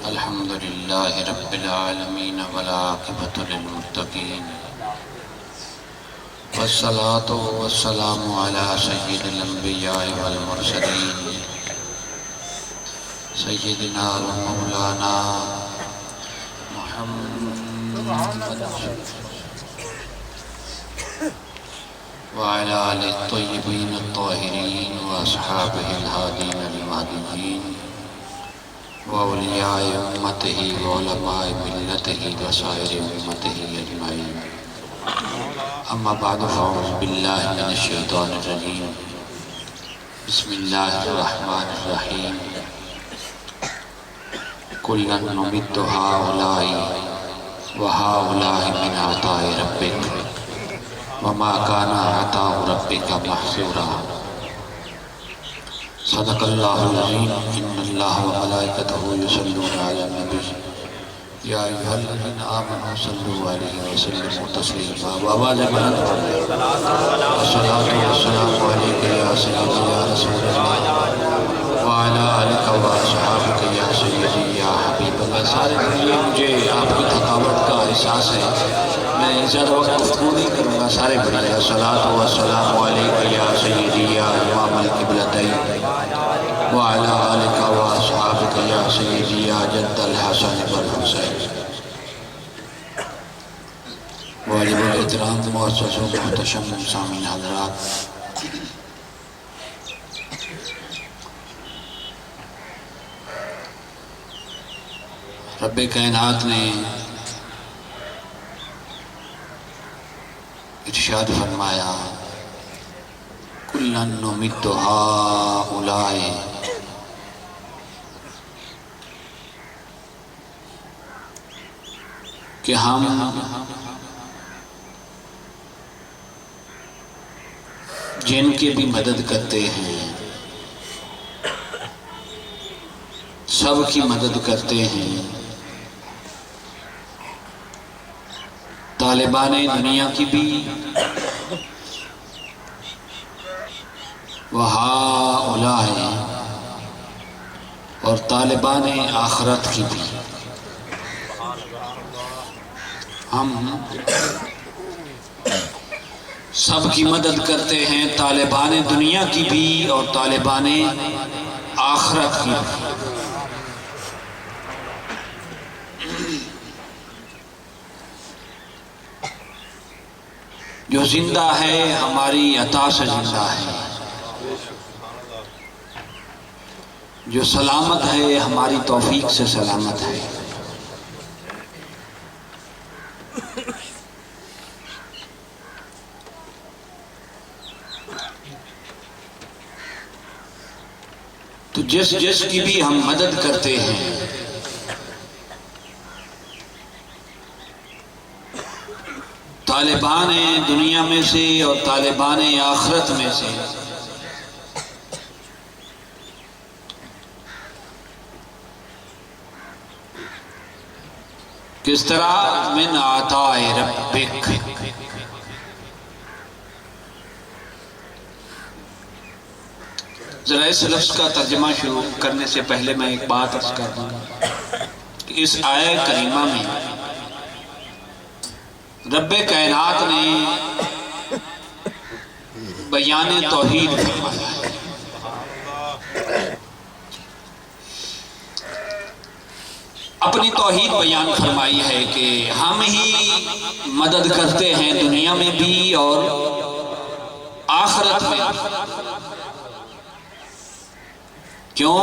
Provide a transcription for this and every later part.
الحمد لله رب العالمين والعاقبة للمتقين والصلاة والسلام على سيد الأنبياء والمرسلين سيدنا ومولانا محمد وعلى آله الطيبين الطاهرين وأصحابه الهادين المهديين وأولياء أمته وعلماء ملته وسائر أمته أجمعين. أما بعد فأعوذ بالله من الشيطان الرجيم. بسم الله الرحمن الرحيم. كلا نمد هؤلاء وهؤلاء من عطاء ربك وما كان عطاء ربك محظورا. صدق الله العظيم. إن الله وملائكته يصلون على النبي يا أيها الذين آمنوا صلوا عليه وسلموا تسليما. وآواز بلند الصلاة والسلام عليك يا سيدي يا رسول الله وعلى آلك وأصحابك يا سيدي يا حبیب اللہ. سارے بھائیوں مجھے آپ کی تھکاوٹ کا احساس ہے، میں زیادہ وقت گفتگو نہیں کروں گا. سارے بھائی الصلاۃ والسلام علیک یا سیدی یا امام القبلتین وعلی آلک واصحابک یا سیدی یا جد الحسن والحسین. واجب الاحترام معزز و محتشم سامعین حضرات، رب کائنات نے ارشاد فرمایا کُلًّا نُمِدُّ ہؤلاء، کہ ہم جن کی بھی مدد کرتے ہیں، سب کی مدد کرتے ہیں. طالبان دنیا کی بھی وہؤلاء، اور طالبان آخرت کی بھی. ہم سب کی مدد کرتے ہیں، طالبان دنیا کی بھی اور طالبان آخرت کی بھی. جو زندہ ہے ہماری عطا سے زندہ ہے، جو سلامت ہے ہماری توفیق سے سلامت ہے. تو جس کی بھی ہم مدد کرتے ہیں، طالبان دنیا میں سے اور طالبان آخرت میں سے، کس طرح من عطاء ربک. ذرا اس لفظ کا ترجمہ شروع کرنے سے پہلے میں ایک بات عرض کر دوں کہ اس آیہ کریمہ میں رب کائنات نے بیان توحید فرمایا ہے. اپنی توحید بیان فرمائی ہے کہ ہم ہی مدد کرتے ہیں دنیا میں بھی اور آخرت میں بھی. کیوں؟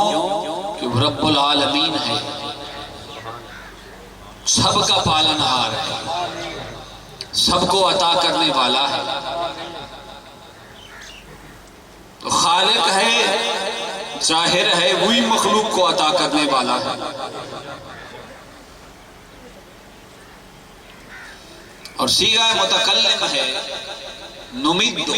کہ وہ رب العالمین ہے، سب کا پالنہار ہے، سب کو عطا کرنے والا ہے. تو خالق ہے، ظاہر ہے وہی مخلوق کو عطا کرنے والا ہے. اور صیغہ متکلم ہے نمد.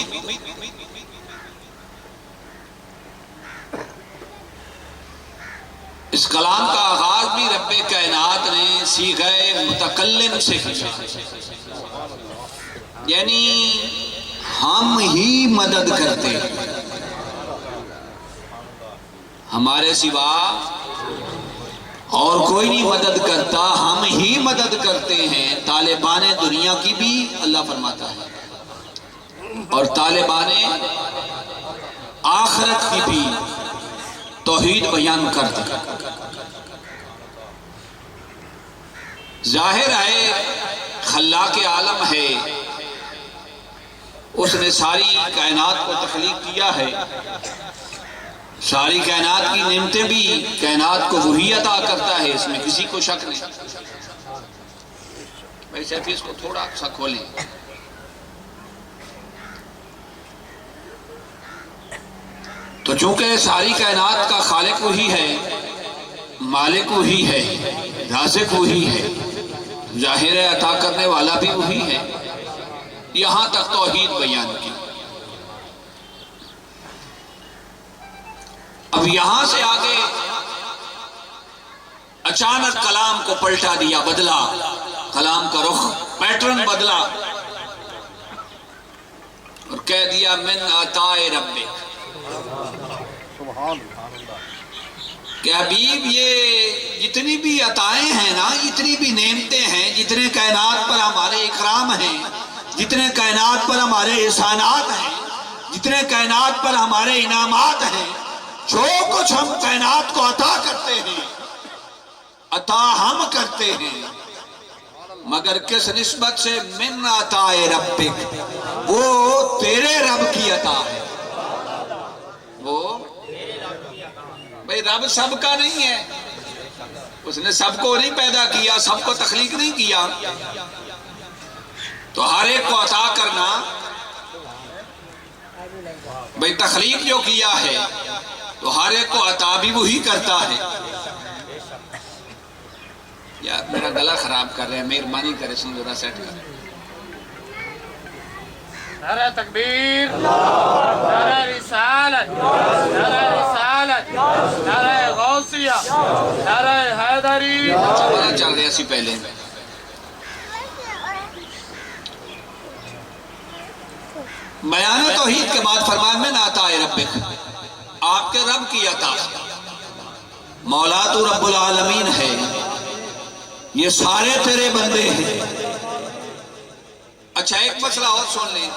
اس کلام کا آغاز بھی رب کائنات نے صیغہ متکلم سے کیا، یعنی ہم ہی مدد کرتے ہیں، ہمارے سوا اور کوئی نہیں مدد کرتا، ہم ہی مدد کرتے ہیں۔ طالبان دنیا کی بھی اللہ فرماتا ہے اور طالبان آخرت کی بھی توحید بیان کرتے ہیں۔ ظاہر ہے خلاق عالم ہے، اس نے ساری کائنات کو تخلیق کیا ہے، ساری کائنات کی نعمتیں بھی کائنات کو وہی عطا کرتا ہے، اس میں کسی کو شک نہیں۔ ویسے بھی اس کو تھوڑا سا کھولیں۔ تو چونکہ ساری کائنات کا خالق وہی ہے، مالک وہی ہے، رازق وہی ہے، ظاہر ہے عطا کرنے والا بھی وہی ہے، یہاں تک توحید بیان کی۔ اب یہاں سے آگے اچانک کلام کو پلٹا دیا، بدلا، کلام کا رخ پیٹرن بدلا اور کہہ دیا من عطاء ربک، کہ حبیب یہ جتنی بھی عطائیں ہیں نا، جتنی بھی نعمتیں ہیں، جتنے کائنات پر ہمارے اکرام ہیں، جتنے کائنات پر ہمارے احسانات ہیں، جتنے کائنات پر ہمارے انعامات ہیں، جو کچھ ہم کائنات کو عطا کرتے ہیں، عطا ہم کرتے ہیں، مگر کس نسبت سے؟ من عطاء ربک، وہ تیرے رب کی عطا ہے۔ وہ بھئی رب سب کا نہیں ہے، اس نے سب کو نہیں پیدا کیا، سب کو تخلیق نہیں کیا، تو ہر ایک کو عطا کرنا، بھئی تخلیق جو کیا ہے تو ہر ایک کو عطا بھی وہی کرتا ہے۔ یار میرا گلا خراب کر رہے ہیں، مہربانی کرے سن ذرا سیٹ کر۔ نعرہ تکبیر، نعرہ رسالت، نعرہ رسالت، نعرہ غوثیہ، نعرہ حیدری۔ چل رہے اسی پہلے بیان توحید کے بعد فرمایا من عطاء ربک، آپ کے رب کی عطا۔ مولا تو رب العالمین ہے، یہ سارے تیرے بندے ہیں۔ اچھا ایک مسئلہ اور سن لیں،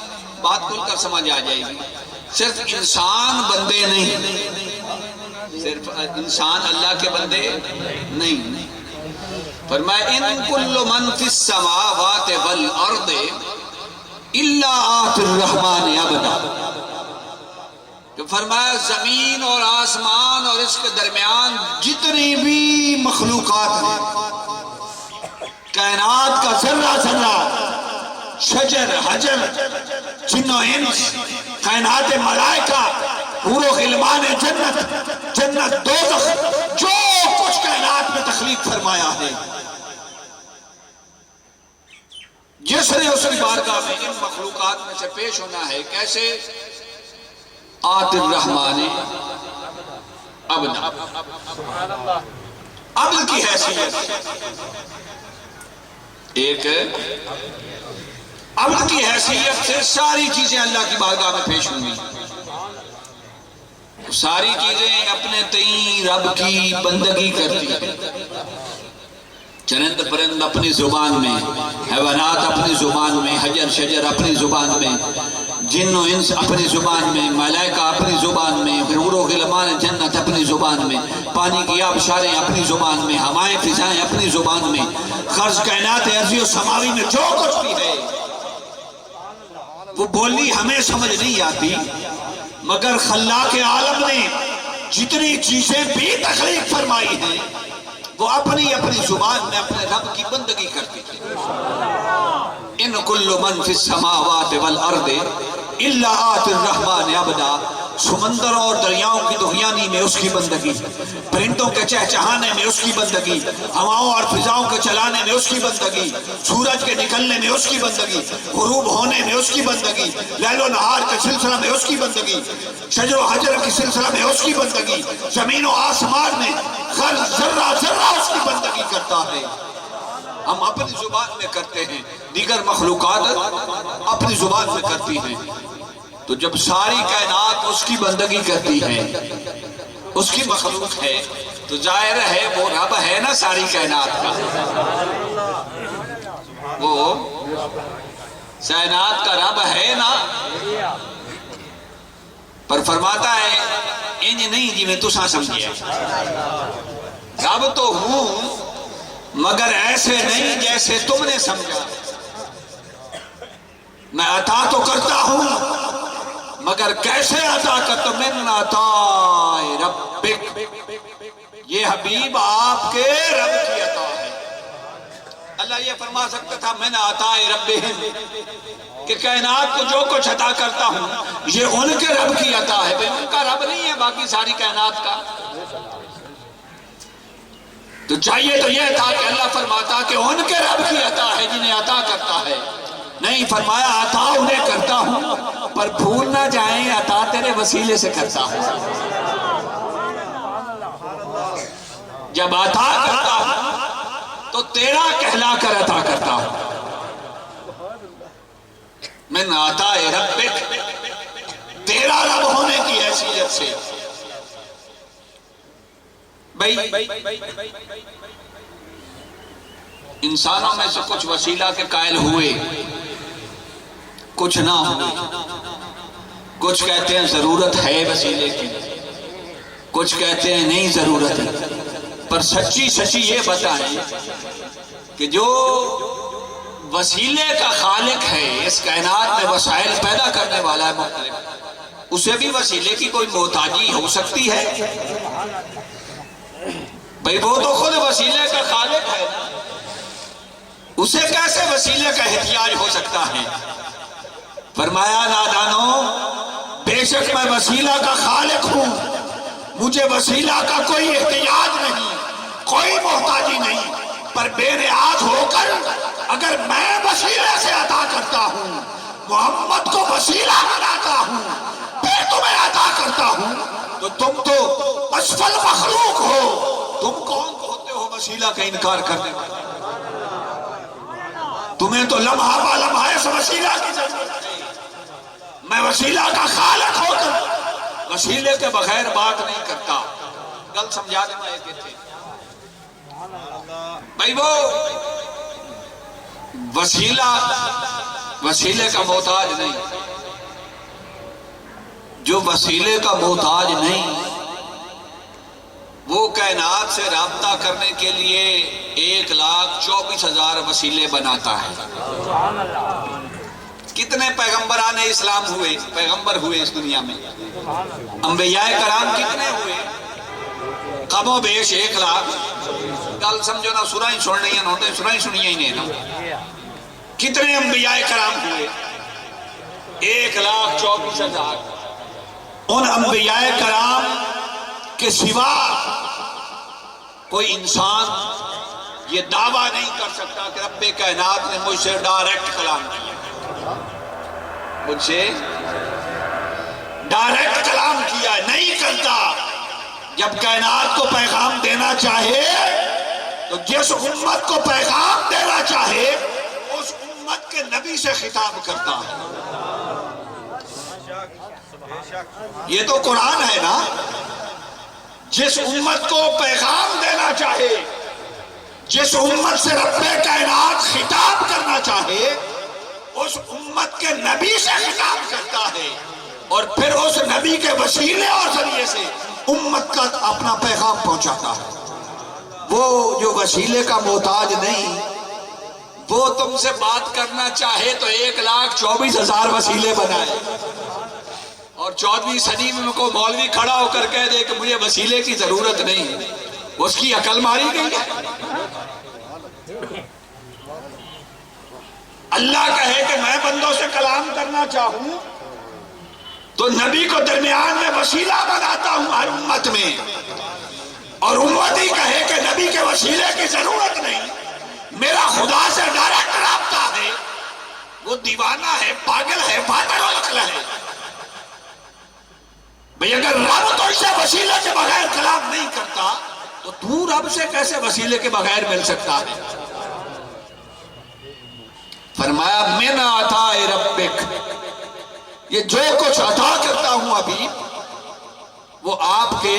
بات کھل کر سمجھ آ جائے گی۔ صرف انسان بندے نہیں، صرف انسان اللہ کے بندے نہیں۔ فرمایا ان کل من فی السماوات والارض الا آتِ الرحمن عبدا، کہ فرمایا زمین اور آسمان اور اس کے درمیان جتنی بھی مخلوقات ہیں، کائنات کا ذرہ ذرہ، شجر حجر، جن و انس، کائنات ملائکہ، حور و غلمان جنت، جنت دوزخ، جو کچھ کائنات میں تخلیق فرمایا ہے، جس نے اس کی بارگاہ میں ان مخلوقات میں سے پیش ہونا ہے، کیسے؟ آتِ الرحمن عبدا، عبد کی حیثیت، ایک عبد کی حیثیت سے ساری چیزیں اللہ کی بارگاہ میں پیش ہوں گی۔ ساری چیزیں اپنے تئیں رب کی بندگی کرتی ہیں، چرند پرند اپنی زبان میں، حیوانات اپنی زبان میں، حجر شجر اپنی زبان میں، جن و انس اپنی زبان میں، ملائکہ اپنی زبان میں، حور و غلمان جنت اپنی زبان میں، پانی کی آبشاریں اپنی زبان میں، ہوائیں فضائیں اپنی زبان میں، خرج کائنات ارضی و سماوی میں جو کچھ بھی ہے، وہ بولی ہمیں سمجھ نہیں آتی، مگر خلاق عالم نے جتنی چیزیں بھی تخلیق فرمائی ہیں وہ اپنی اپنی زبان میں اپنے رب کی بندگی کرتی تھی۔ ان کل من فی السماوات والارض الا آتِ الرحمن عبدا، سمندر اور دریاؤں کی دہیانی میں اس کی بندگی، پرندوں کے چہچہانے میں اس کی بندگی، ہواؤں اور فضاؤں کے چلانے میں اس کی بندگی، سورج کے نکلنے میں اس کی بندگی، غروب ہونے میں اس کی بندگی، لیل و نہار کے سلسلہ میں اس کی بندگی، شجر و حجر کے سلسلہ میں اس کی بندگی، زمین و آسمان میں ہر ذرہ ذرہ اس کی بندگی کرتا ہے۔ ہم اپنی زبان میں کرتے ہیں، دیگر مخلوقات اپنی زبان میں کرتی ہیں، تو جب ساری کائنات اس کی بندگی کرتی ہے، اس کی مخلوق ہے، تو ظاہر ہے وہ رب ہے نا ساری کائنات کا، وہ کائنات کا رب ہے نا، پر فرماتا ہے انج نہیں جی میں تساں سمجھے، رب تو ہوں مگر ایسے نہیں جیسے تم نے سمجھا، میں عطا تو کرتا ہوں مگر کیسے عطا کرتا، من عطا ربک، یہ حبیب آپ کے رب کی عطا ہے۔ اللہ یہ فرما سکتا تھا من عطا ربہم، کہ کائنات کو جو کچھ عطا کرتا ہوں یہ ان کے رب کی عطا ہے، بھئی ان کا رب نہیں ہے باقی ساری کائنات کا، تو چاہیے تو یہ تھا کہ اللہ فرماتا کہ ان کے رب کی عطا ہے جنہیں عطا کرتا ہے، نہیں فرمایا عطا انہیں کرتا ہوں پر بھول نہ جائیں عطا تیرے وسیلے سے کرتا ہوں، جب عطا کرتا ہوں تو تیرا کہلا کر عطا کرتا ہوں، من عطا ربک، تیرا رب ہونے کی حیثیت سے۔ بھائی انسانوں میں سے کچھ وسیلہ کے قائل ہوئے، کچھ نہ ہوئے، کچھ کہتے ہیں ضرورت ہے وسیلے کی، کچھ کہتے ہیں نہیں ضرورت ہے، پر سچی سچی یہ بتائیں کہ جو وسیلے کا خالق ہے، اس کائنات میں وسائل پیدا کرنے والا ہے مختلف، اسے بھی وسیلے کی کوئی محتاجی ہو سکتی ہے؟ بھئی وہ تو خود وسیلے کا خالق ہے، اسے کیسے وسیلے کا احتیاج ہو سکتا ہے؟ فرمایا نادانو، بے شک میں وسیلہ کا خالق ہوں، مجھے وسیلہ کا کوئی احتیاج نہیں، کوئی محتاجی نہیں، پر بے نیاز ہو کر اگر میں وسیلے سے عطا کرتا ہوں، محمد کو وسیلہ بناتا ہوں، پھر تمہیں عطا کرتا ہوں، تو تم تو اسفل مخلوق ہو، تم کون ہوتے ہو وسیلہ کا انکار کرنے والے؟ تمہیں تو لمحہ با لمحہ اس وسیلہ کی ضرورت ہے، میں وسیلہ کا خالق ہو کر وسیلے کے بغیر بات نہیں کرتا۔ گل سمجھا دینا ہے کہتے بھائی وہ وسیلے کا محتاج نہیں، جو وسیلے کا محتاج نہیں وہ کائنات سے رابطہ کرنے کے لیے 1,24,000 وسیلے بناتا ہے۔ کتنے پیغمبران اسلام ہوئے، پیغمبر ہوئے اس دنیا میں؟ انبیاء کرام کتنے ہوئے؟ کم و بیش 1,00,000۔ گل سمجھو نا، سورہ ہی سننی ہے نوٹے، سورہ ہی سنی ہی نہیں نا۔ کتنے انبیاء کرام ہوئے؟ 1,24,000۔ ان انبیاء کرام کے سوا کوئی انسان یہ دعویٰ نہیں کر سکتا کہ رب کائنات نے مجھ سے ڈائریکٹ کلام کیا، مجھ سے ڈائریکٹ کلام کیا، نہیں کرتا۔ جب کائنات کو پیغام دینا چاہے تو جس امت کو پیغام دینا چاہے اس امت کے نبی سے خطاب کرتا ہے۔ یہ تو قرآن ہے نا، جس امت کو پیغام دینا چاہے، جس امت سے رب کائنات خطاب کرنا چاہے اس امت کے نبی سے خطاب کرتا ہے، اور پھر اس نبی کے وسیلے اور ذریعے سے امت کا اپنا پیغام پہنچاتا ہے۔ وہ جو وسیلے کا محتاج نہیں، وہ تم سے بات کرنا چاہے تو 1,24,000 وسیلے بنائے، اور 14ویں صدی میں کوئی مولوی کھڑا ہو کر کہہ دے کہ مجھے وسیلے کی ضرورت نہیں، اس کی عقل ماری گئی ہے۔ اللہ کہے کہ میں بندوں سے کلام کرنا چاہوں تو نبی کو درمیان میں وسیلہ بناتا ہوں ہر امت میں، اور امت ہی کہے کہ نبی کے وسیلے کی ضرورت نہیں، میرا خدا سے ڈائریکٹ رابطہ ہے، وہ دیوانہ ہے، پاگل ہے، فاتر العقل ہے۔ بھئی اگر رب تو اسے وسیلے کے بغیر کلام نہیں کرتا تو تو رب سے کیسے وسیلے کے بغیر مل سکتا ہے؟ فرمایا من عطا ربک، یہ جو کچھ عطا کرتا ہوں ابھی وہ آپ کے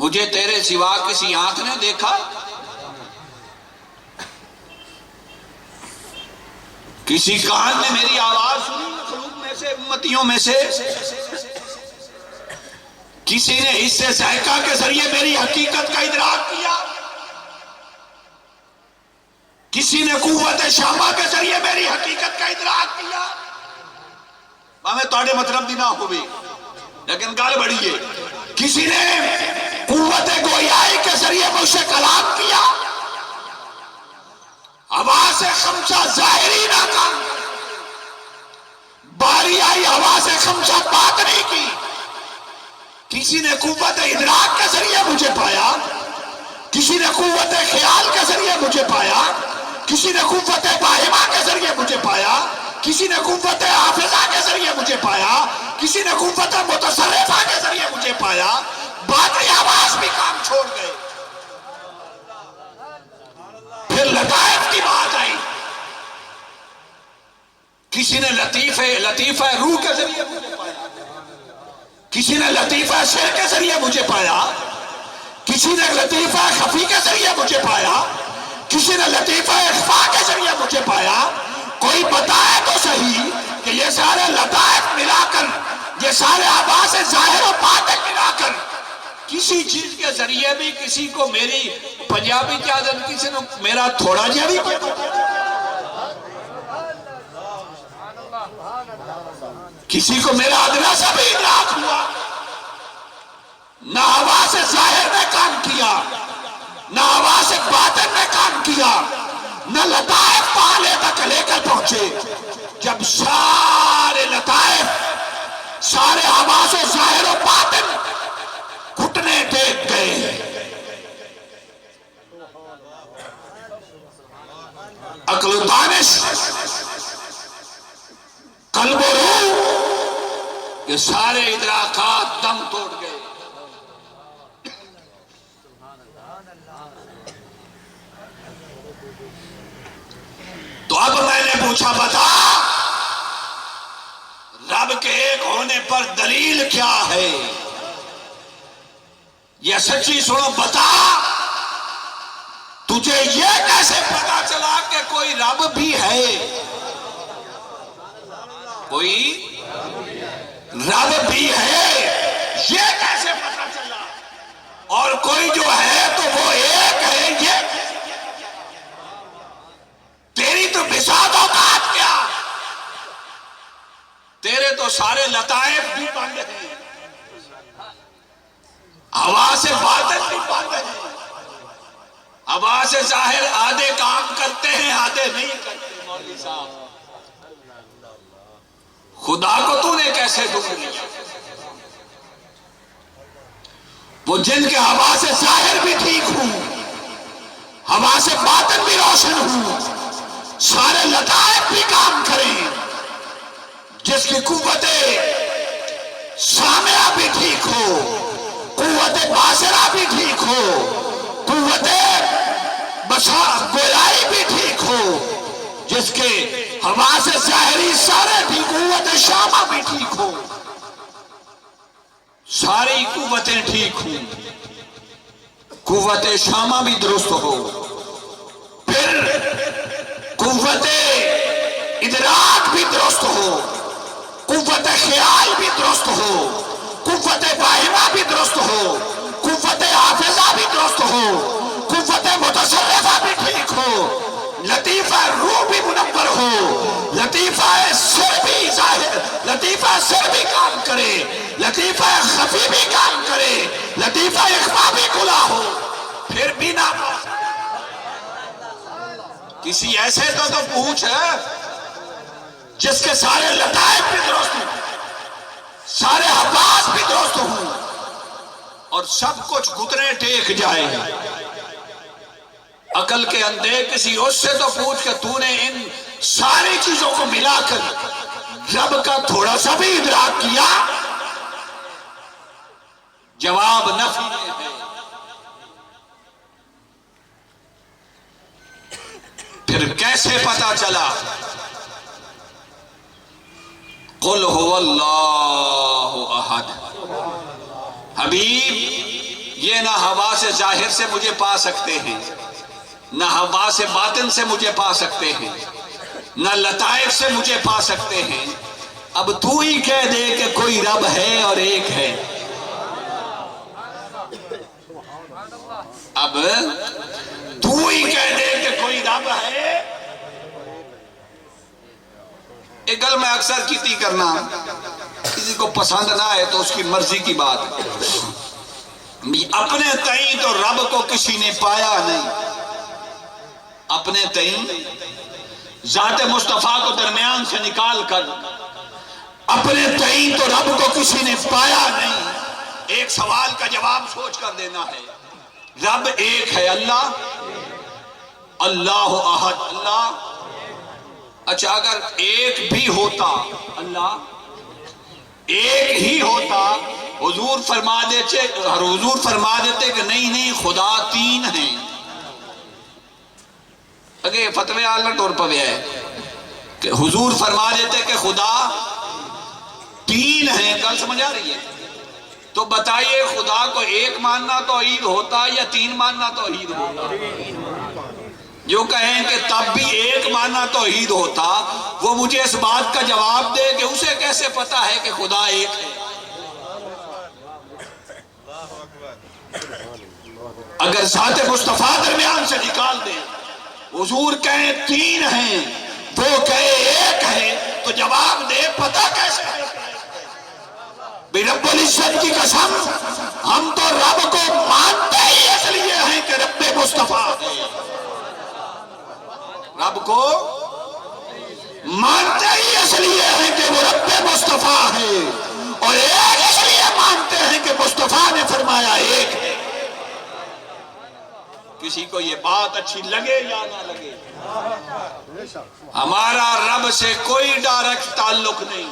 مجھے تیرے سوا کسی آنکھ نے دیکھا، کسی کان نے میری آواز سنی مخلوق میں سے، امتیوں میں سے، کسی نے حصے ذائقہ کے ذریعے میری حقیقت کا ادراک کیا، کسی نے قوت شامہ کے ذریعے میری حقیقت کا ادراک کیا۔ میں توڑے مطلب دی نہ ہوئی لیکن گال بڑی ہے، کسی نے قوت گویائی کے ذریعے مجھ سے کلام کیا، آواز خمسہ ظاہری نہ کام، باری آئی آواز خمسہ بات نہیں کی، کسی نے قوت ادراک کے ذریعے مجھے پایا، کسی نے قوت خیال کے ذریعے مجھے پایا، کسی نے قوت باہمہ کے ذریعے مجھے پایا، کسی نے قوت حافظہ کے ذریعے مجھے پایا، کسی نے قوت متصرفہ کے ذریعے مجھے پایا، باقی آواز بھی کام چھوڑ گئے۔ پھر لطائف کی بات آئی، کسی نے لطیفہ روح کے ذریعے مجھے پایا، کسی نے لطیفہ شعر کے ذریعے مجھے پایا، کسی نے لطیفہ خفی کے ذریعے مجھے پایا، کسی نے لطیفہ اخفا کے ذریعے مجھے پایا۔ کوئی بتائے تو صحیح کہ یہ سارے لطائف ملا کر، یہ سارے آواز ظاہر و باطن ملا کر کسی چیز کے ذریعے بھی کسی کو میری پنجابی چادر، کسی نے میرا تھوڑا جہا بھی کسی کو میرا ادنا سا بھی ادراک ہوا۔ نہ آواز ظاہر نے کام کیا، نہ آواز باطن نے کام کیا، نہ لطائف پالے تک لے کر پہنچے۔ جب سارے لطائف، سارے آواز و ظاہر و باطن گھٹنے ٹیک گئے، عقل و دانش، قلب و روح، یہ سارے ادراکات دم توڑ گئے۔ تو اب میں نے پوچھا بتا رب کے ایک ہونے پر دلیل کیا ہے؟ یہ سچی سنو، بتا تجھے یہ کیسے پتا چلا کہ کوئی رب بھی ہے؟ کوئی رب بھی ہے یہ کیسے پتا چلا؟ اور کوئی جو ہے تو وہ ایک ہے، یہ تیری تو بساط اوقات کیا؟ تیرے تو سارے لطائف بھی بند ہیں، آواز باطن بھی بند ہے، آواز ظاہر آدھے کام کرتے ہیں آدھے نہیں کرتے۔ مولوی صاحب خدا کو تو نے کیسے ڈھونڈ لیا؟ وہ جن کے آواز ظاہر بھی ٹھیک ہوں، آواز باطن بھی روشن ہوں، سارے لطائف بھی کام کریں، جس کی قوت سامعہ بھی ٹھیک ہو، قوت باصرہ بھی ٹھیک ہو، قوت گویائی بھی ٹھیک ہو، جس کے حواس ظاہری سارے بھی، قوت شامہ بھی ٹھیک ہو، ساری قوتیں ٹھیک ہوں، قوت شامہ بھی درست ہو، پھر قوت ادراک بھی درست ہو، قوت خیال بھی درست ہو، قوت باہمہ بھی درست ہو، قوت حافظہ بھی درست ہو، قوت متصرفہ بھی ٹھیک ہو، لطیفہ روح بھی منور ہو، لطیفہ سر بھی ظاہر، لطیفہ سر بھی کام کرے، لطیفہ خفی بھی کام کرے، لطیفہ اخفا بھی کھلا ہو، پھر بھی نہ کسی ایسے تو پوچھ ہے جس کے سارے لطائف بھی درست ہوں، سارے حواس بھی درست ہوں، اور سب کچھ گھٹنے ٹیک جائے۔ عقل کے اندھے کسی اس سے تو پوچھ کہ تو نے ان ساری چیزوں کو ملا کر رب کا تھوڑا سا بھی ادراک کیا؟ جواب نفی ہے۔ پھر کیسے پتا چلا؟ قل هو اللہ احد۔ حبیب یہ نہ ہوا سے ظاہر سے مجھے پا سکتے ہیں، نہ ہوا سے باطن سے مجھے پا سکتے ہیں، نہ لطائف سے مجھے پا سکتے ہیں۔ اب تو ہی کہہ دے کہ کوئی رب ہے اور ایک ہے۔ اب تو ہی کہہ دے کہ کوئی رب ہے۔ ایک گل میں اکثر کیتی کرنا، کسی کو پسند نہ ہے تو اس کی مرضی کی بات ہے، اپنے تئیں تو رب کو کسی نے پایا نہیں، اپنے تئیں ذات مصطفیٰ کو درمیان سے نکال کر اپنے تئیں تو رب کو کسی نے پایا نہیں۔ ایک سوال کا جواب سوچ کر دینا ہے، رب ایک ہے، اللہ احد، اللہ اچھا اگر ایک بھی ہوتا، اللہ ایک ہی ہوتا، حضور فرما دیتے کہ نہیں خدا تین ہیں۔ اگے فتوی آلہ ٹور پویا ہے کہ حضور فرما دیتے کہ خدا تین ہیں، گل سمجھ آ رہی ہے؟ تو بتائیے خدا کو ایک ماننا توحید ہوتا یا تین ماننا توحید ہوتا؟ جو کہیں کہ تب بھی ایک ماننا توحید ہوتا، وہ مجھے اس بات کا جواب دے کہ اسے کیسے پتا ہے کہ خدا ایک ہے؟ اگر ذات مصطفیٰ درمیان سے نکال دے، حضور کہیں تین ہیں، وہ کہے ایک ہے، تو جواب دے پتا کیسے ہے؟ بے رب العزت کی قسم، ہم تو رب کو مانتے ہی اس لیے ہیں کہ رب مصطفیٰ ہے۔ رب کو مانتے ہی اس لیے ہیں کہ وہ رب مصطفیٰ ہے، اور ایک اس لیے مانتے ہیں کہ مصطفیٰ نے فرمایا ایک ہے۔ کسی کو یہ بات اچھی لگے یا نہ لگے، ہمارا رب سے کوئی ڈائریکٹ تعلق نہیں،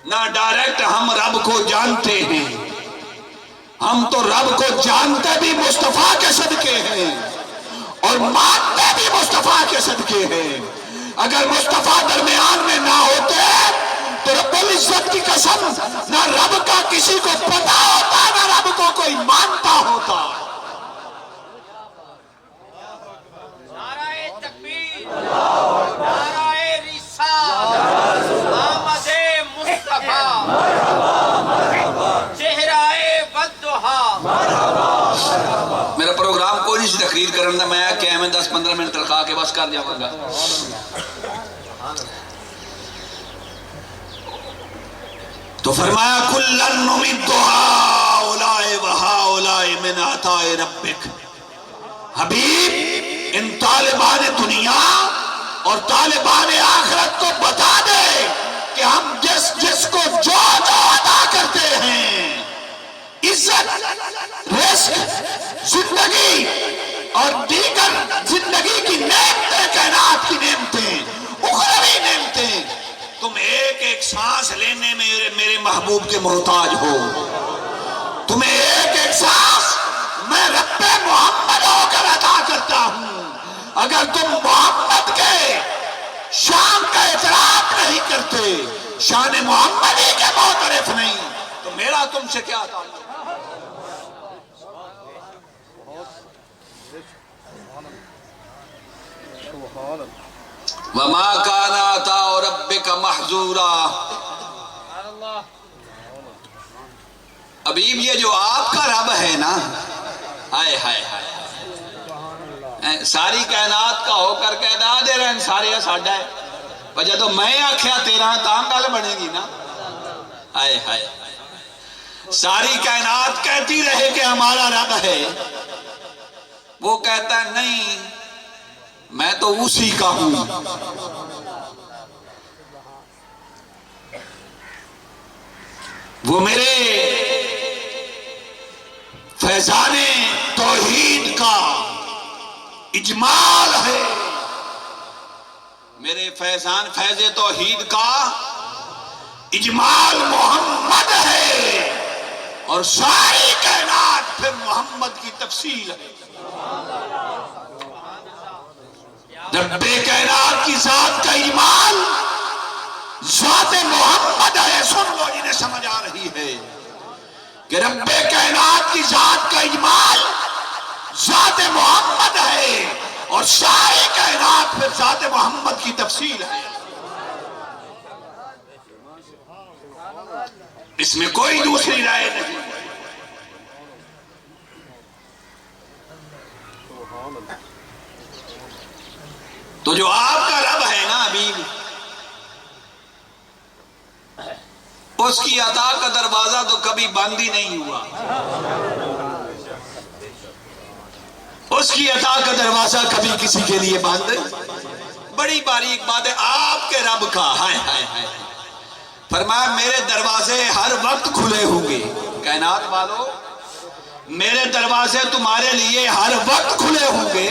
نہ ڈائریکٹ ہم رب کو جانتے ہیں، ہم تو رب کو جانتے بھی مصطفیٰ کے صدقے ہیں اور مانتے بھی مصطفیٰ کے صدقے ہیں۔ اگر مصطفیٰ درمیان میں نہ ہوتے تو رب العزت کی قسم نہ رب کا کسی کو پتا ہوتا، نہ رب کو کوئی مانتا ہوتا۔ نعرہ تکبیر، نعرہ رسالت، آمد مصطفیٰ، چہرہ والضحیٰ۔ میرا پروگرام کوئی نہیں تقریر کرنا، میں کہ میں 10-15 منٹ تلقا کے بس کر جاؤں گا۔ تو فرمایا کُلًّا نُمِدُّ ہَٰؤُلَاءِ وَہَٰؤُلَاءِ مِنْ عَطَاءِ رَبِّكَ۔ حبیب ان طالبان دنیا اور طالبان آخرت کو بتا دے کہ ہم جس کو جو عطا کرتے ہیں، عزت، رزق، زندگی اور دیگر زندگی کی نعمتیں، کائنات کی نعمتیں، اخروی نعمتیں، تم ایک ایک سانس لینے میں میرے محبوب کے محتاج ہو۔ تمہیں ایک ایک سانس میں رب محمد ہو کر عطا کرتا ہوں۔ اگر تم محمد کے شان کا اعتراف نہیں کرتے، شان محمدی کے معترف نہیں، تو میرا تم سے کیا تعلق؟ وَمَا كَانَ عَطَاءُ رَبِّكَ مَحْظُورًا۔ حبیب یہ جو آپ کا رب ہے نا، ہائے ہائے ہائے، ساری کائنات کا ہو کر کہہ دے رہے ہیں سارے ساڈا ہے، پر جدو میں آکھیا تیرا تاں گل بنے گی نا۔ ہائے ہائے، ساری کائنات کہتی رہے کہ ہمارا رب ہے، وہ کہتا ہے نہیں میں تو اسی کا ہوں۔ وہ میرے فیضان توحید کا اجمال ہے، میرے فیض توحید کا اجمال محمد ہے، اور ساری کائنات پھر محمد کی تفصیل ہے۔ رب کائنات کی ذات کا اجمال ذات محمد ہے، سن لو جنہیں سمجھ آ رہی ہے۔ کہ رب کائنات کی ذات کا اجمال ذات محمد ہے اور ساری کائنات پھر ذات محمد کی تفصیل ہے. اس میں کوئی دوسری رائے نہیں. تو جو آپ کا رب ہے نا ابھی، اس کی عطا کا دروازہ تو کبھی بند ہی نہیں ہوا. اس کی عطا کا دروازہ کبھی کسی کے لیے بند. بڑی باریک بات ہے آپ کے رب کا. ہائے ہائے ہائے، فرمایا میرے دروازے ہر وقت کھلے ہوں گے. کائنات والو، میرے دروازے تمہارے لیے ہر وقت کھلے ہوں گے،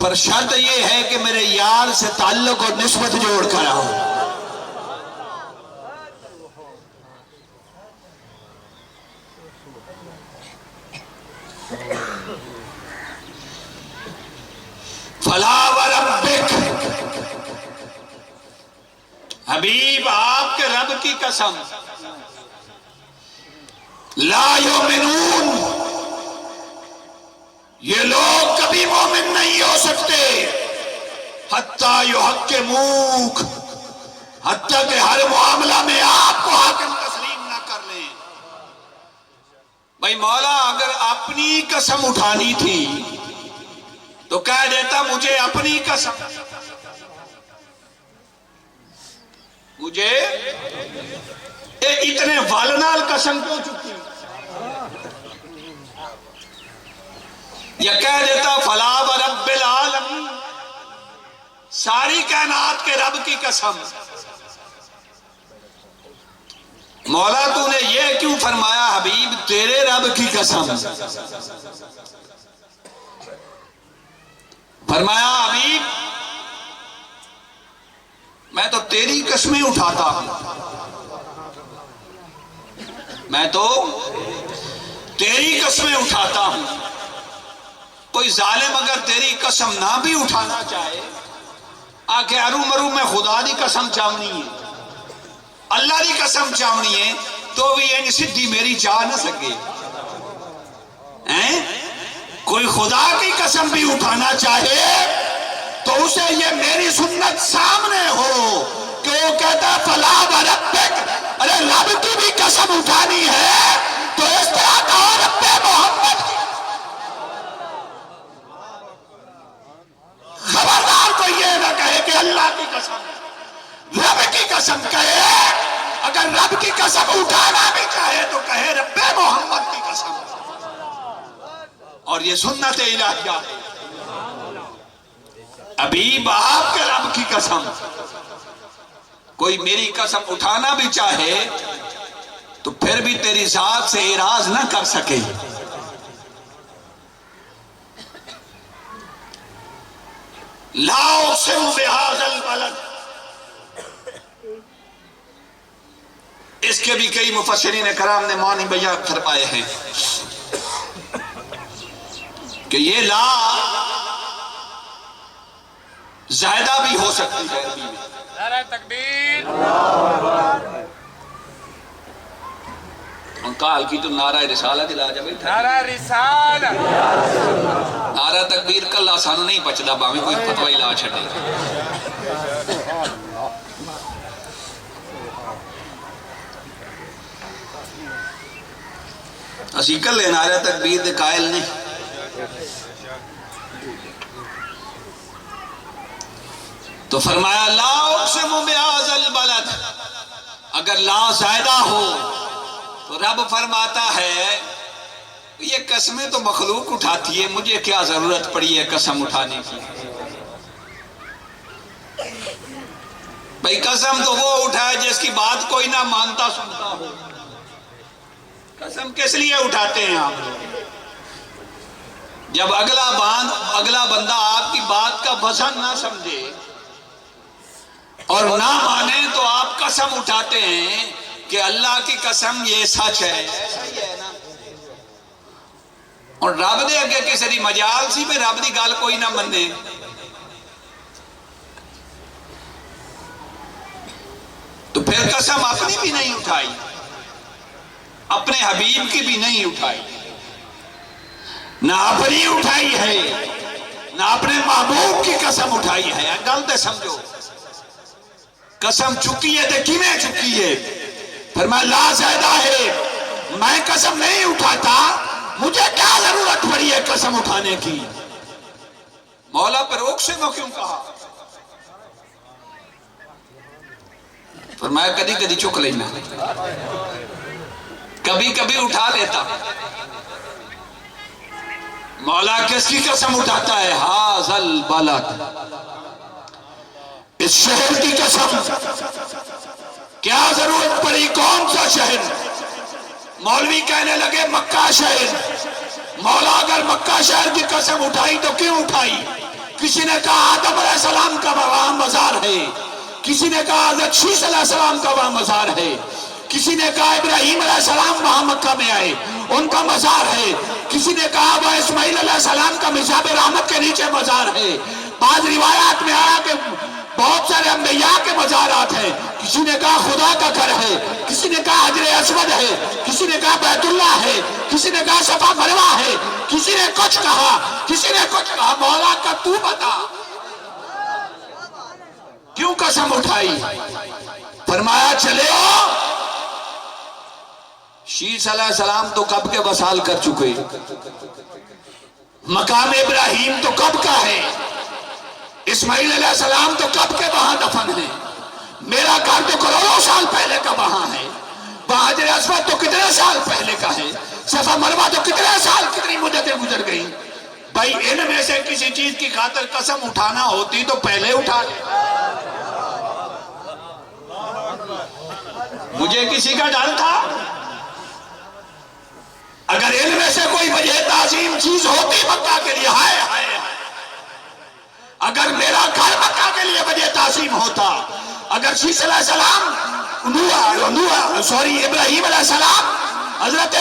پر شرط یہ ہے کہ میرے یار سے تعلق اور نسبت جوڑ کر آؤ. فلا وربک، حبیب آپ کے رب کی قسم، لا یؤمنون، یہ لوگ کبھی مومن نہیں ہو سکتے حتیٰ یحکموک، حتیٰ کہ ہر معاملہ میں آپ کو حاکم تسلیم نہ کر لیں. بھائی مولا اگر اپنی قسم اٹھانی تھی تو کہہ دیتا مجھے اپنی قسم، مجھے اتنے والنال قسم کیوں چکی، یا کہہ دیتا فلا ورب العالمین، ساری کائنات کے رب کی قسم. مولا تو نے یہ کیوں فرمایا حبیب تیرے رب کی قسم؟ فرمایا حبیب میں تو تیری قسمیں اٹھاتا ہوں، میں تو تیری قسمیں اٹھاتا ہوں. کوئی ظالم اگر تیری قسم نہ بھی اٹھانا چاہے، آکے ارو مرو میں خدا دی قسم چاونی ہے، اللہ دی قسم چاونی ہے، تو بھی یہ سدھی میری چاہ نہ سکے. کوئی خدا کی قسم بھی اٹھانا چاہے تو اسے یہ میری سنت سامنے ہو کہ وہ کہتا فلا وربک، ارے رب کی بھی قسم اٹھانی ہے تو اس طرح کہو رب محمد کی. خبردار کوئی یہ نہ کہے کہ اللہ کی قسم، رب کی قسم کہے. اگر رب کی قسم اٹھانا بھی چاہے تو کہے رب محمد کی قسم. اور یہ سنت الہیہ ہے. ابھی آپ کے رب کی قسم، کوئی میری قسم اٹھانا بھی چاہے تو پھر بھی تیری ذات سے اعراض نہ کر سکے. لا اقسم بہذا البلد، اس کے بھی کئی مفسرین کرام نے معنی بیان فرمائے ہیں کہ یہ لا زائدہ بھی ہو سکتی ہے. نعرہ تکبیر، ان کال کی تو نعرہ رسالہ دلا جائے. نعرہ رسالہ، نعرہ تکبیر کلا سانو نہیں پچدا باویں کوئی فتوی لا چھڑے. اسی کلے نعرہ تکبیر دے قائل نہیں. تو فرمایا لا اقسم بہذا البلد، اگر لا زائدہ ہو تو رب فرماتا ہے یہ قسمیں تو مخلوق اٹھاتی ہے، مجھے کیا ضرورت پڑی ہے قسم اٹھانے کی. بھئی قسم تو وہ اٹھائے جس کی بات کوئی نہ مانتا سنتا ہو. قسم کس لیے اٹھاتے ہیں آپ؟ جب اگلا بندہ آپ کی بات کا وزن نہ سمجھے اور نہ مانے تو آپ قسم اٹھاتے ہیں کہ اللہ کی قسم یہ سچ ہے. اور رب دے اگے کسی دی مجال سی میں رب دی گل کوئی نہ منے. تو پھر قسم اپنی بھی نہیں اٹھائی. اپنے حبیب کی بھی نہیں اٹھائی، نہ اپنی اٹھائی ہے، نہ اپنے محبوب کی قسم اٹھائی ہے۔ غلط سمجھو، قسم چکی ہے تو کیویں چکی ہے؟ فرمایا لا زیادہ ہے، میں قسم نہیں اٹھاتا، مجھے کیا ضرورت پڑی ہے قسم اٹھانے کی؟ مولا پر روک سے نو کیوں کہا؟ فرمایا کبھی کبھی چک لینا، کبھی کبھی اٹھا لیتا۔ مولا کس کی قسم اٹھاتا ہے؟ ہاذل بلد، اس شہر کی قسم۔ کیا ضرورت پڑی؟ کون سا شہر؟ مولوی کہنے لگے مکہ شہر۔ مولا اگر مکہ شہر کی قسم اٹھائی تو کیوں اٹھائی؟ کسی نے کہا آدم علیہ السلام کا وہاں مزار ہے، کسی نے کہا حضرت شیس علیہ السلام کا وہاں مزار ہے، کسی نے کہا ابراہیم علیہ السلام وہاں مکہ میں آئے ان کا مزار ہے، کسی نے کہا وہ اسماعیل علیہ السلام کا مزاب رحمت کے نیچے مزار ہے۔ بعض روایات میں آیا کہ بہت سارے انبیاء کے مزارات ہیں۔ کسی نے کہا خدا کا گھر ہے، کسی نے کہا حجر اسود ہے، کسی نے کہا بیت اللہ ہے، کسی نے کہا صفا مروہ ہے، کسی نے کچھ کہا، کسی نے کچھ کہا۔ مولا کا تو بتا کیوں قسم اٹھائی؟ فرمایا چلے ہو، شیس علیہ السلام تو کب کے وصال کر چکے، مقام ابراہیم تو کب کا ہے، اسماعیل علیہ السلام تو کب کے وہاں دفن ہیں، میرا گھر تو کروڑوں سال پہلے کا وہاں ہے، وہاں حجر اسود تو کتنے سال پہلے کا ہے، صفا مروہ تو کتنے سال کتنی مدتیں گزر گئی۔ بھائی ان میں سے کسی چیز کی خاطر قسم اٹھانا ہوتی تو پہلے اٹھا لے۔ مجھے کسی کا ڈر تھا؟ اگر ان میں سے کوئی وجہ تعظیم چیز ہوتی مکہ کے لیے، ہائے ہائے ہائے، اگر میرا گھر مکہ کے لیے وجہ تعظیم ہوتا، اگر شیس علیہ السلام ابراہیم علیہ السلام، حضرت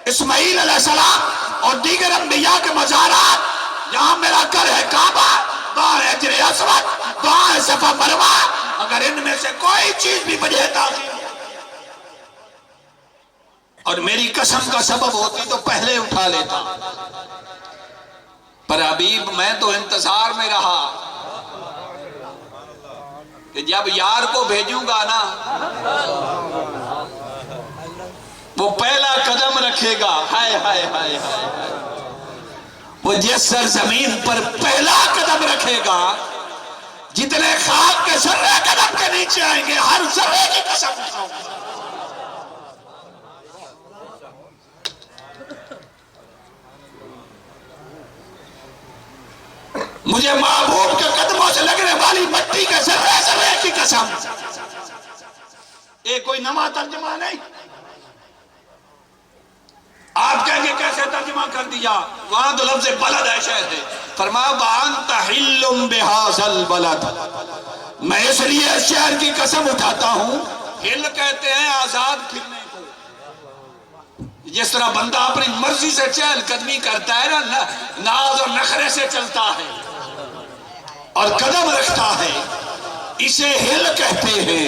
اسماعیل علیہ السلام اور دیگر انبیاء کے مزارات، جہاں میرا گھر ہے کعبہ، وہاں ہے حجر اسود، وہاں ہے صفا مروہ، اگر ان میں سے کوئی چیز بھی وجہ تعظیم اور میری قسم کا سبب ہوتی تو پہلے اٹھا لیتا۔ پر حبیب میں تو انتظار میں رہا کہ جب یار کو بھیجوں گا نا وہ پہلا قدم رکھے گا، ہائے ہائے ہائے ہائے، وہ جس سرزمین پر پہلا قدم رکھے گا، جتنے خاک کے ذرے قدم کے نیچے آئیں گے، ہر ذرے کی قسم اٹھاؤں گا۔ مجھے محبوب کے قدموں سے لگنے والی مٹی کے ذرے ذرے کی قسم۔ یہ کوئی نواں ترجمہ نہیں۔ آپ کہیں گے کیسے ترجمہ کر دیا؟ وہاں تو لفظ بلد ہے، شہر ہے۔ فرمایا وَأَنْتَ حِلٌّ بِهَذَا الْبَلَدِ، میں اس لیے اس شہر کی قسم اٹھاتا ہوں۔ ہل کہتے ہیں آزاد پھرنے کو، جس طرح بندہ اپنی مرضی سے چہل قدمی کرتا ہے نا، ناز اور نخرے سے چلتا ہے اور قدم رکھتا ہے، اسے ہل کہتے ہیں۔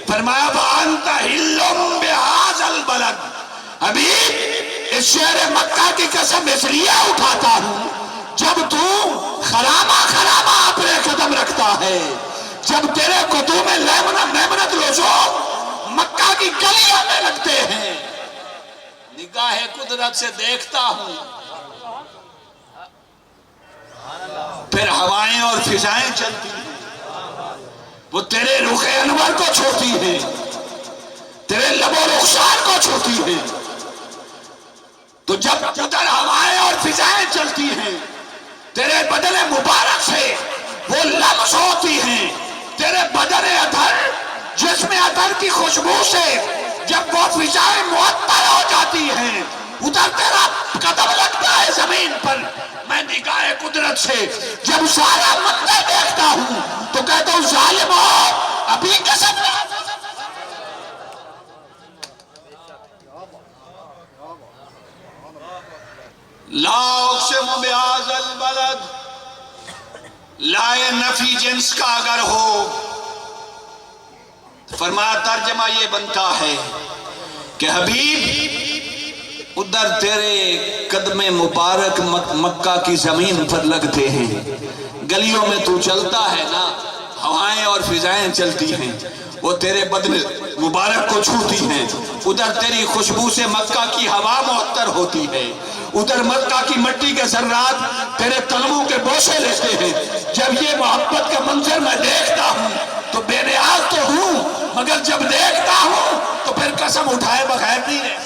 فرمایا وَأَنْتَ حِلٌّ بِهَذَا الْبَلَدِ، حبیب اس شہر مکہ کی قسم اس لیے اٹھاتا ہوں جب تو خرامہ خرامہ اپنے قدم رکھتا ہے، جب تیرے قدوم میمنت لوزو مکہ کی گلیوں میں لگتے ہیں، نگاہ قدرت سے دیکھتا ہوں، پھر ہوائیں اور فضائیں چلتی ہیں، وہ تیرے رخ انور کو چھوتی ہیں، تیرے لب و رخسار کو چھوتی ہیں، تو جب ادھر ہوائیں اور فضائیں چلتی ہیں، تیرے بدن مبارک سے وہ لمس ہوتی ہیں، تیرے بدن اطہر، جسم اطہر کی خوشبو سے جب وہ فضائیں معطر ہو جاتی ہیں، ادھر تیرا قدم لگتا ہے زمین پر، میں نگاہ قدرت سے جب سارا مکہ دیکھتا ہوں تو کہتا ہوں ظالم ہو ابھی قسم رہا۔ لا اقسم بهذا البلد، لا نفی جنس کا اگر ہو، فرمایا ترجمہ یہ بنتا ہے کہ حبیب ادھر تیرے قدم مبارک مکہ کی زمین پر لگتے ہیں، گلیوں میں تو چلتا ہے نا، ہوائیں اور فضائیں چلتی ہیں، وہ تیرے بدن مبارک کو چھوتی ہیں، ادھر تیری خوشبو سے مکہ کی ہوا معطر ہوتی ہے، ادھر مکہ کی مٹی کے ذرات تیرے تلووں کے بوسے لیتے ہیں۔ جب یہ محبت کا منظر میں دیکھتا ہوں تو بے نیاز تو ہوں، مگر جب دیکھتا ہوں تو پھر قسم اٹھائے بغیر نہیں رہتا۔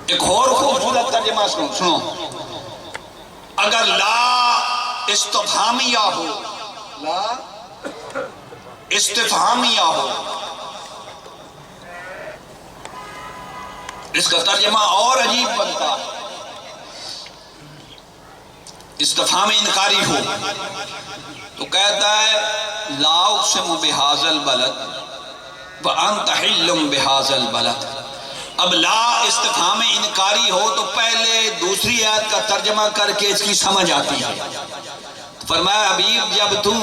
ایک اور خوبصورت ترجمہ سنو، اگر لا استفہامیہ ہو، لا استفہامیہ ہو، اس کا ترجمہ اور عجیب بنتا ہے، استفہام انکاری ہو تو کہتا ہے لا اقسم بہذا البلد وانت حل بہذا البلد۔ اب لا استفہام انکاری ہو تو پہلے دوسری آیت کا ترجمہ کر کے اس کی سمجھ آتی ہے۔ فرمایا حبیب جب تم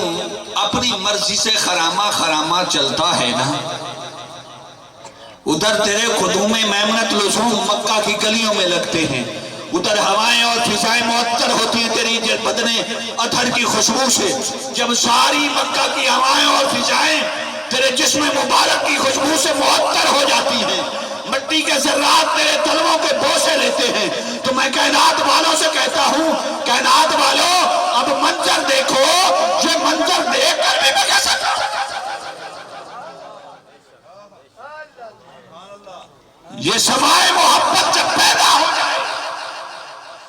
اپنی مرضی سے خرامہ چلتا ہے نا، ادھر تیرے قدوم میمنت لزوم مکہ کی گلیوں میں لگتے ہیں، ادھر ہوائیں اور فضائیں معطر ہوتی ہیں تیری بدن اطہر کی خوشبو سے۔ جب ساری مکہ کی ہوائیں اور فضائیں تیرے جسم مبارک کی خوشبو سے معطر ہو جاتی ہیں، مٹی کے ذرات تیرے تلووں کے بوسے لیتے ہیں، تو میں کائنات والوں سے کہتا ہوں، کائنات والوں اب منظر دیکھو، یہ منظر دیکھ کر بھی میں کیسا کروں؟ یہ سمائے محبت جب پیدا ہو جائے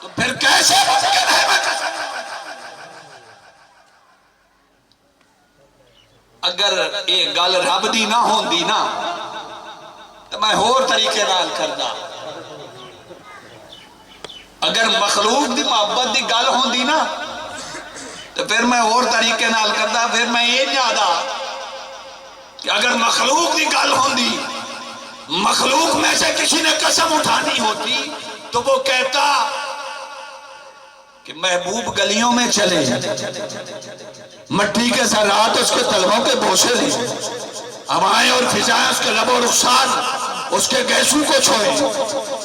تو پھر کیسے ممکن ہے میں کیسا کروں؟ اگر ایک گل رب دی نہ ہوندی نا تو میں اور طریقے نال کردا، اگر مخلوق دی محبت دی گل ہوندی نا تو پھر میں اور طریقے نال کردا، پھر میں یہ جادا کہ اگر مخلوق دی گل ہوندی، مخلوق میں سے کسی نے قسم اٹھانی ہوتی تو وہ کہتا کہ محبوب گلیوں میں چلے، مٹی کے ذرات اس کے تلووں کے بوسے لیں، ہوائیں اور فضائیں اس کے لب و رخسار اس کے گیسوں کو چھوئیں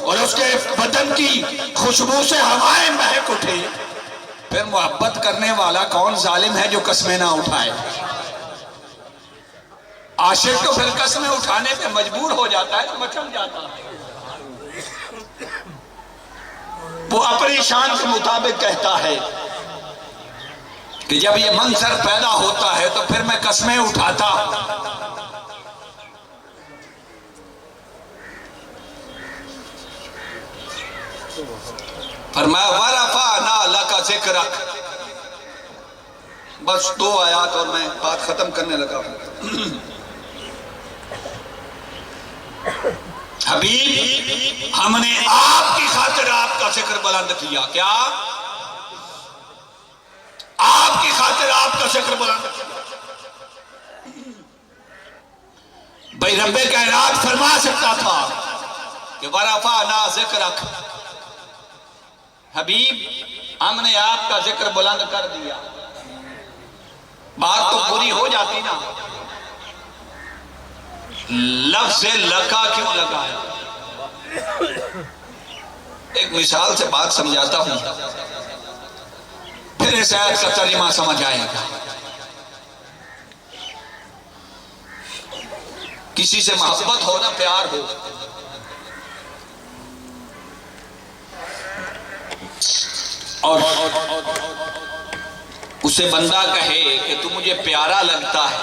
اور اس کے بدن کی خوشبو سے ہوائیں مہک اٹھے، پھر محبت کرنے والا کون ظالم ہے جو قسمیں نہ اٹھائے؟ عاشق تو پھر قسمیں اٹھانے پہ مجبور ہو جاتا ہے، مچل جاتا ہے، وہ اپنی شان کے مطابق کہتا ہے کہ جب یہ منظر پیدا ہوتا ہے تو پھر میں قسمیں اٹھاتا۔ فرمایا وَرَفَعْنَا لَكَ ذِكْرَكَ، بس 2 آیات اور میں بات ختم کرنے لگا ہوں۔ حبیب ہم نے آپ کی خاطر آپ کا ذکر بلند کیا، کیا؟ آپ کی خاطر آپ کا ذکر بلند کیا۔ بھئی رب کائنات فرما سکتا تھا کہ وَرَفَعْنَا ذِكْرَكَ، حبیب ہم نے آپ کا ذکر بلند کر دیا، بات تو پوری ہو جاتی نا، لفظ لکا کیوں لگا ہے؟ ایک مثال سے بات سمجھاتا ہوں، پھر اس آیت کا ترجمہ سمجھ آئے گا۔ کسی سے محبت ہو نا، پیار ہو، اور اسے بندہ کہے کہ تو مجھے پیارا لگتا ہے،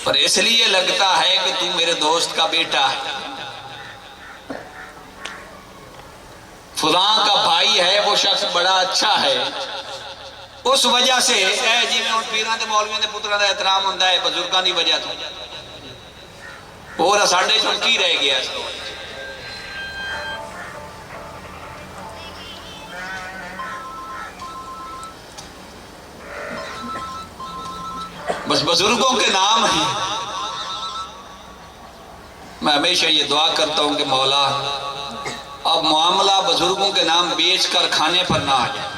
پر اس لیے لگتا ہے کہ تو میرے دوست کا بیٹا ہے، فلاں کا بھائی ہے، وہ شخص بڑا اچھا ہے، اس وجہ سے اے جی میں ان پیران دے مولویوں دے پتران دا احترام ہوندہ ہے بزرگان دی وجہ تو اور ساڑھے چھنکی رہ گیا اس کو۔ بس بزرگوں کے نام ہیں، میں ہمیشہ یہ دعا کرتا ہوں کہ مولا اب معاملہ بزرگوں کے نام بیچ کر کھانے پر نہ آ جائے،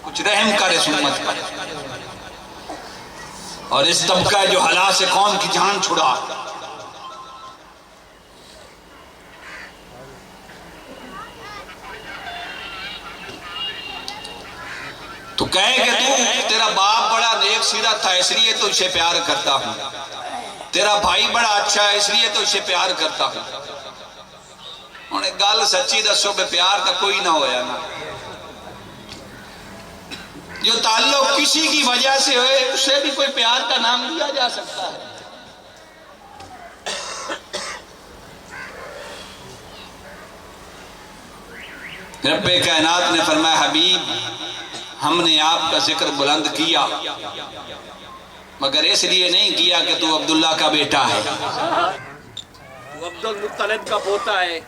کچھ رحم کر اس امت کا، اور اس طبقہ جو حالات سے قوم کی جان چھڑا۔ تو کہے کہ تیرا باپ بڑا نیک سیرت تھا اس لیے تو اسے پیار کرتا ہوں، تیرا بھائی بڑا اچھا ہے اس لیے تو اسے پیار کرتا ہوں۔ انہیں گل سچی دسو بے پیار کا کوئی نہ ہویا نا، جو تعلق کسی کی وجہ سے ہوئے اسے بھی کوئی پیار کا نام لیا جا سکتا ہے۔ رب کائنات نے فرمایا حبیب ہم نے آپ کا ذکر بلند کیا مگر اس لیے نہیں کیا کہ تو عبداللہ کا بیٹا ہے، تو عبد المطلب کا پوتا ہے،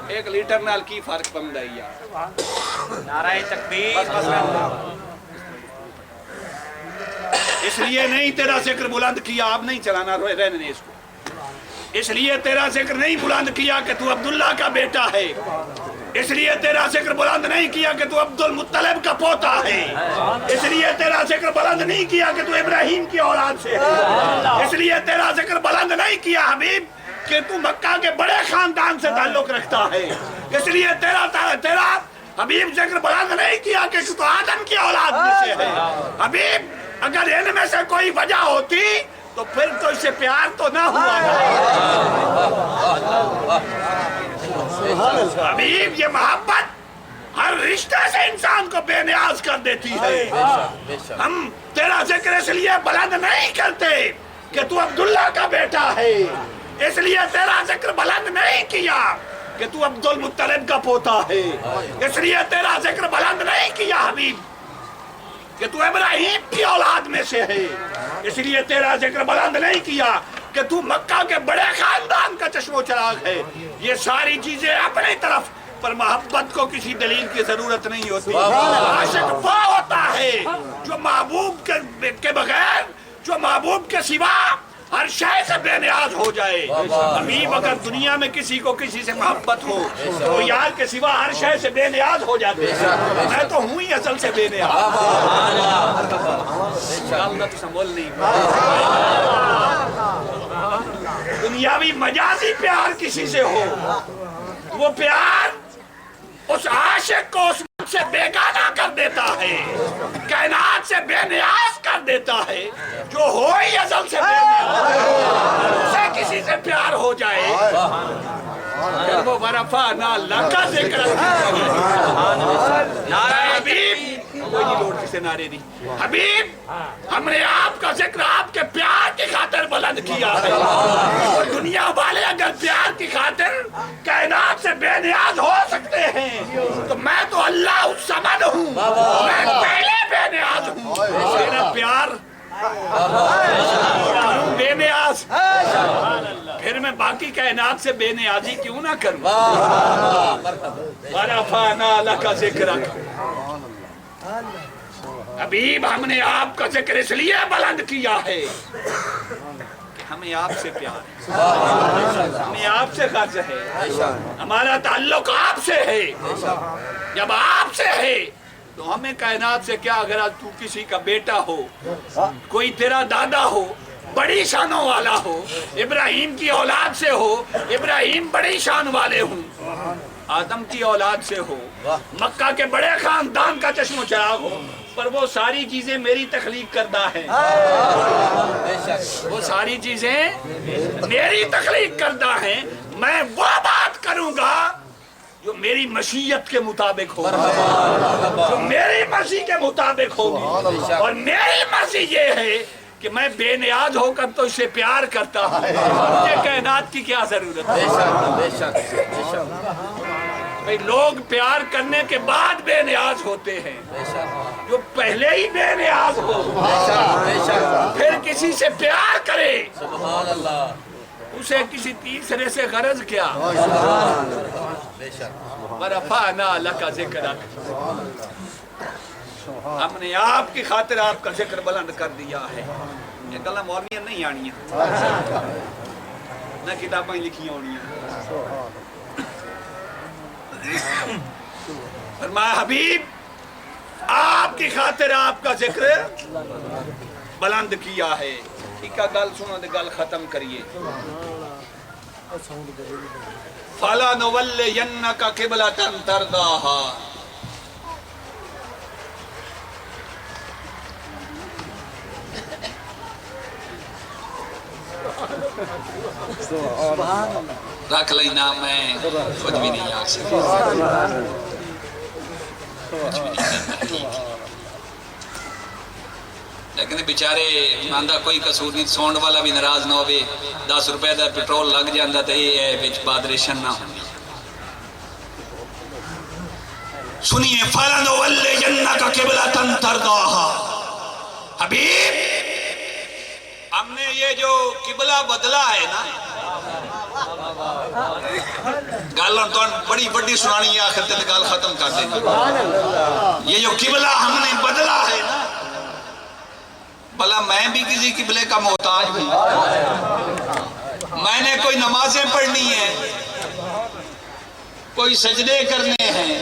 ایک لیٹر نال کی فرق بن رہی ہے۔ نعرہ تکبیر، اس لیے نہیں تیرا ذکر بلند کیا، اب نہیں چلانا رہنے اس کو، اس لیے تیرا ذکر نہیں بلند کیا کہ تو عبداللہ کا بیٹا ہے، اس لیے تیرا ذکر بلند نہیں کیا کہ تو عبد المطلب کا پوتا ہے، اس لیے تیرا ذکر بلند نہیں کیا کہ تو ابراہیم کی اولاد سے ہے، اس لیے تیرا ذکر بلند نہیں کیا حبیب کہ تو مکہ کے بڑے خاندان سے تعلق رکھتا ہے، اس لیے تیرا حبیب ذکر بلند نہیں کیا کہ تو آدم کی اولاد میں سے ہے۔ حبیب اگر ان میں سے کوئی وجہ ہوتی تو پھر تو اسے پیار تو نہ ہوا حبیب، یہ محبت ہر رشتے سے انسان کو بے نیاز کر دیتی ہے۔ ہم تیرا ذکر اس لیے بلند نہیں کرتے کہ تو عبداللہ کا بیٹا ہے، اس لیے تیرا ذکر بلند نہیں کیا کہ تو عبد المطلب کا پوتا ہے، اس لیے تیرا ذکر بلند نہیں کیا حبیب کہ تو ابراہیم کی اولاد میں سے ہے، اس لیے تیرا ذکر بلند نہیں کیا کہ تو مکہ کے بڑے خاندان کا چشم و چراغ ہے۔ یہ ساری چیزیں اپنی طرف، پر محبت کو کسی دلیل کی ضرورت نہیں ہوتی۔ عاشق وہ ہوتا ہے جو محبوب کے بغیر، جو محبوب کے سوا ہر شے سے بے نیاز ہو جائے۔ حبیب اگر دنیا میں کسی کو کسی سے محبت ہو تو یار کے سوا ہر شے سے بے نیاز ہو جاتے ہیں۔ میں تو ہوں ہی اصل سے بے نیاز۔ دنیاوی مجازی پیار کسی سے ہو، وہ پیار اس عاشق کو اس مجھ سے بیگانہ کر دیتا ہے، کائنات سے بے نیاز کر دیتا ہے۔ جو ہو ہی ازل سے بے نیاز، اسے کسی سے پیار ہو جائے پھر وہ ورفعنا لک ذکر۔ حبیب کوئی نہیں لوٹ کسے نعرے دی، حبیب ہم نے آپ کا ذکر آپ کے پیار کی خاطر بلند کیا ہے، اور دنیا والے اگر پیار کی خاطر کائنات سے بے نیاز ہو سکتے ہیں تو میں تو اللہ الصمد ہوں، میں پہلے بے نیاز ہوں۔ میرا پیار بے نیاز، پھر میں باقی کائنات سے بے نیازی کیوں نہ کروں؟ وَرَفَعْنَا لَكَ ذِكْرَكَ۔ حبیب ہم نے آپ کا ذکر اس لیے بلند کیا ہے کہ ہمیں آپ سے پیار ہے، ہمیں آپ سے غرض ہے، ہمارا تعلق آپ سے ہے۔ جب آپ سے ہے تو ہمیں کائنات سے کیا؟ اگر تو کسی کا بیٹا ہو، کوئی تیرا دادا ہو بڑی شانوں والا ہو، ابراہیم کی اولاد سے ہو، ابراہیم بڑی شان والے ہوں، آدم کی اولاد سے ہو، مکہ کے بڑے خاندان کا چشم و چراغ ہو، پر وہ ساری چیزیں میری تخلیق کردہ ہیں، وہ ساری چیزیں میری تخلیق کردہ ہیں۔ میں وہ بات کروں گا جو میری مشیت کے مطابق ہوگی، جو میری مرضی کے مطابق ہوگی، اور میری مرضی یہ ہے کہ میں بے نیاز ہو کر تو اسے پیار کرتا ہوں، مجھے کائنات کی کیا ضرورت ہے؟ لوگ پیار کرنے کے بعد بے نیاز ہوتے ہیں، جو پہلے ہی بے نیاز ہو پھر کسی سے پیار کرے اسے کسی تیسرے سے غرض کیا؟ وَرَفَعْنَا لَكَ ذِكْرَكَ، ہم نے آپ کی خاطر آپ کا ذکر بلند کر دیا ہے۔ یہ گلاں مولویاں نہیں آنی ہیں، نہ کتابیں لکھی ہونی ہیں۔ فرمایا حبیب آپ کی خاطر آپ کا ذکر بلند کیا ہے. ایک گل سنو تے گل ختم کریے. فَلَا نُوَلِّيَنَّكَ قِبْلَةً تَرْضَاهَا. رکھ لینا میں کچھ بھی نہیں آ سکتا. لیکن بیچارے ماندہ کوئی قصور نہیں. سونڈ والا بھی ناراض نہ ہوئے. 10 روپے دا پیٹرول لگ جاندہ تے یہ ہے بچ بادریشن نہ ہوئی. سنیے فَلَنُوَلِّيَنَّكَ قِبْلَةً تَرْضَاهَا. حبیب ہم نے یہ جو قبلہ بدلا ہے نا, گالوں تو بڑی بڑی سنانی ہے آخر تے گال ختم کر دیں. یہ جو قبلہ ہم نے بدلا ہے نا, بھلا میں بھی کسی قبلے کا محتاج ہوں. میں نے کوئی نمازیں پڑھنی ہیں, کوئی سجدے کرنے ہیں.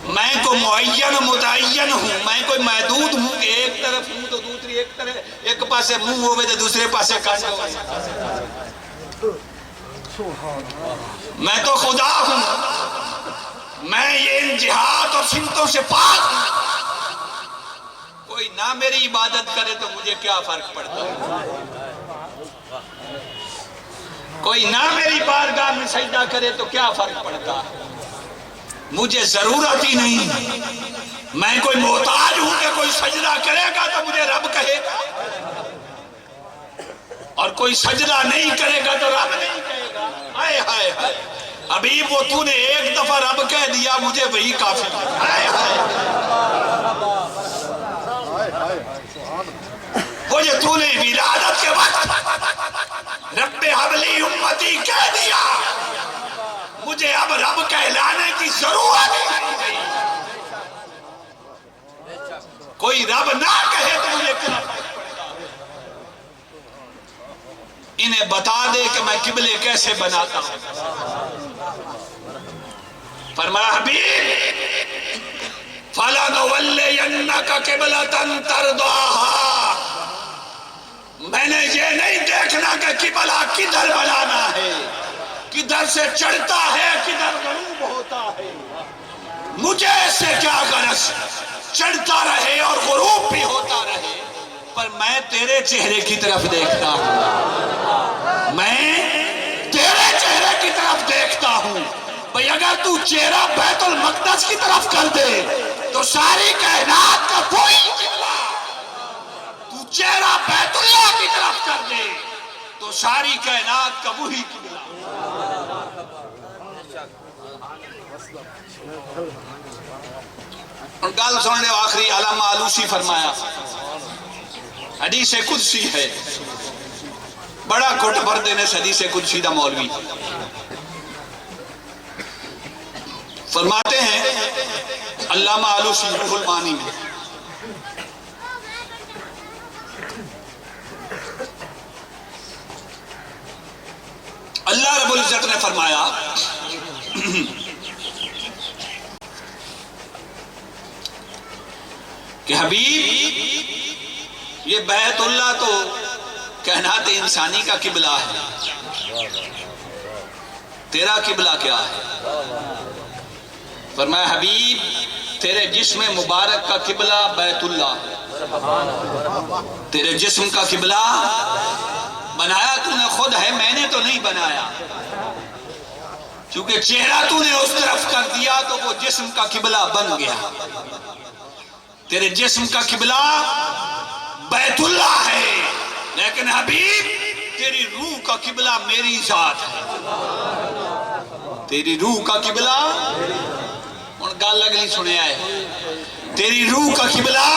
میں کوئی معین متعین ہوں. میں کوئی محدود ہوں کہ ایک طرف ہوں تو دوسری ایک طرف, ایک پاسے منہ ہوئے تو دوسرے پاسے کان ہوئے. میں تو خدا ہوں. میں یہ ان جہات اور سمتوں سے پاک ہوں. کوئی نہ میری عبادت کرے تو مجھے کیا فرق پڑتا ہے. کوئی نہ میری بارگاہ میں سجدہ کرے تو کیا فرق پڑتا ہے. مجھے ضرورت ہی نہیں. میں کوئی محتاج ہوں کہ کوئی سجدہ کرے گا تو مجھے رب کہے گا, اور کوئی سجدہ نہیں کرے گا تو رب نہیں کہے گا. ہائے ہائے ہائے حبیب, وہ تو نے ایک دفعہ رب کہہ دیا مجھے وہی کافی. ہائے ہائے وہ جو تو نے ولادت کے وقت رب حبلی امتی کہہ دیا, مجھے اب رب کہلانے کی ضرورت نہیں. کوئی رب نہ کہے تو مجھے کیا فرق پڑتا. انہیں بتا دے کہ میں قبلے کیسے بناتا ہوں. فرمایا حبیب فَلَنُوَلِّيَنَّكَ قِبْلَةً تَرْضَاهَا. میں نے یہ نہیں دیکھنا کہ قبلہ کدھر بنانا ہے, کدھر سے چڑھتا ہے کدھر غروب ہوتا ہے. مجھے اس سے کیا غرض, چڑھتا رہے اور غروب بھی ہوتا رہے, پر میں تیرے چہرے کی طرف دیکھتا ہوں. میں تیرے چہرے کی طرف دیکھتا ہوں. بھئی اگر تو چہرہ بیت المقدس کی طرف کر دے تو ساری کائنات کا وہی قبلہ, تو چہرہ بیت اللہ کی طرف کر دے تو ساری کائنات کا وہی قبلہ. ان گال سننے آخری علامہ آلوسی فرمایا, حدیث قدسی ہے, بڑا کھٹ بھر دینے سے حدیث قدسی دا مولوی فرماتے ہیں علامہ آلوسی روح المانی میں, اللہ رب العزت نے فرمایا کہ حبیب یہ بیت اللہ تو کائنات انسانی کا قبلہ ہے, تیرا قبلہ کیا ہے. فرمایا حبیب تیرے جسم مبارک کا قبلہ بیت اللہ, تیرے جسم کا قبلہ بنایا تو نے خود ہے, میں نے تو نہیں بنایا. چونکہ چہرہ تو نے اس طرف کر دیا تو وہ جسم کا قبلہ بن گیا. تیرے جسم کا قبلہ بیت اللہ ہے, لیکن حبیب تیری روح کا قبلہ میری ذات ہے. تیری روح کا قبلہ, ان گال اگلی سنے آئے, تیری روح کا قبلہ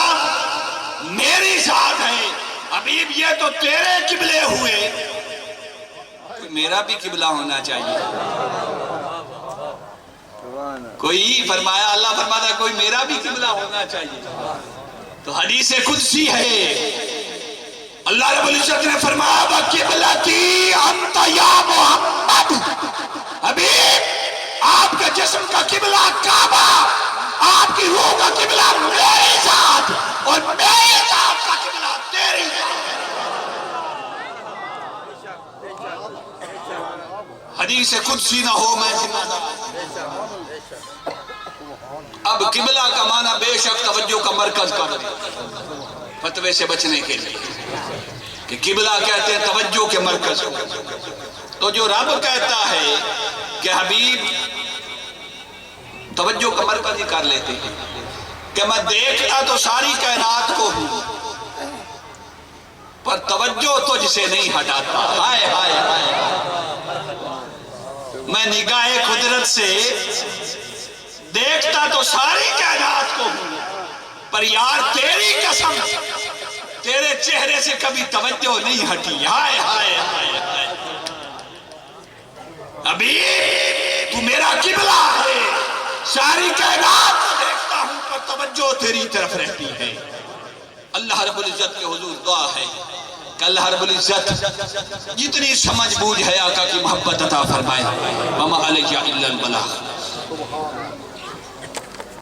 میری ذات ہے. حبیب یہ تو تیرے قبلے ہوئے, میرا بھی قبلہ ہونا چاہیے. کوئی فرمایا, اللہ فرماتا ہے کوئی میرا بھی قبلہ ہونا چاہیے. تو حدیث قدسی ہے, اللہ رب العزت نے فرمایا وَقِبْلَتِي أَنْتَ يَا مُحَمَّدُ. حبیب آپ کے جسم کا قبلہ کعبہ, آپ کی روح کا قبلہ میری ذات اور میری ذات کا قبلہ تیری ذات۔ حدیث قدسی نہ ہو میں ذمہ دار۔ اب قبلہ کا معنی بے شک توجہ کا مرکز کر فتوے سے بچنے کے لیے کہ قبلہ کہتے ہیں توجہ کے مرکز کو۔ تو جو رب کہتا ہے کہ حبیب توجہ کا مرکز ہی کر لیتے ہیں کہ میں دیکھتا تو ساری کائنات کو ہوں پر توجہ تجھ سے نہیں ہٹاتا۔ ہائے ہائے ہائے، میں نگاہ قدرت سے دیکھتا تو ساری کائنات کو ہوں پر یار تیری قسم تیرے چہرے سے کبھی توجہ نہیں ہٹی۔ ہائے ہائے ہائے ہائے، ابھی تو میرا قبلہ ہے، ساری کائنات کو دیکھتا ہوں پر توجہ تیری طرف رہتی ہے۔ اللہ رب العزت کے حضور دعا ہے کہ اللہ رب العزت جتنی سمجھ بوجھ ہے آقا کی محبت عطا فرمائے۔ وما علیہ الا البلاغ۔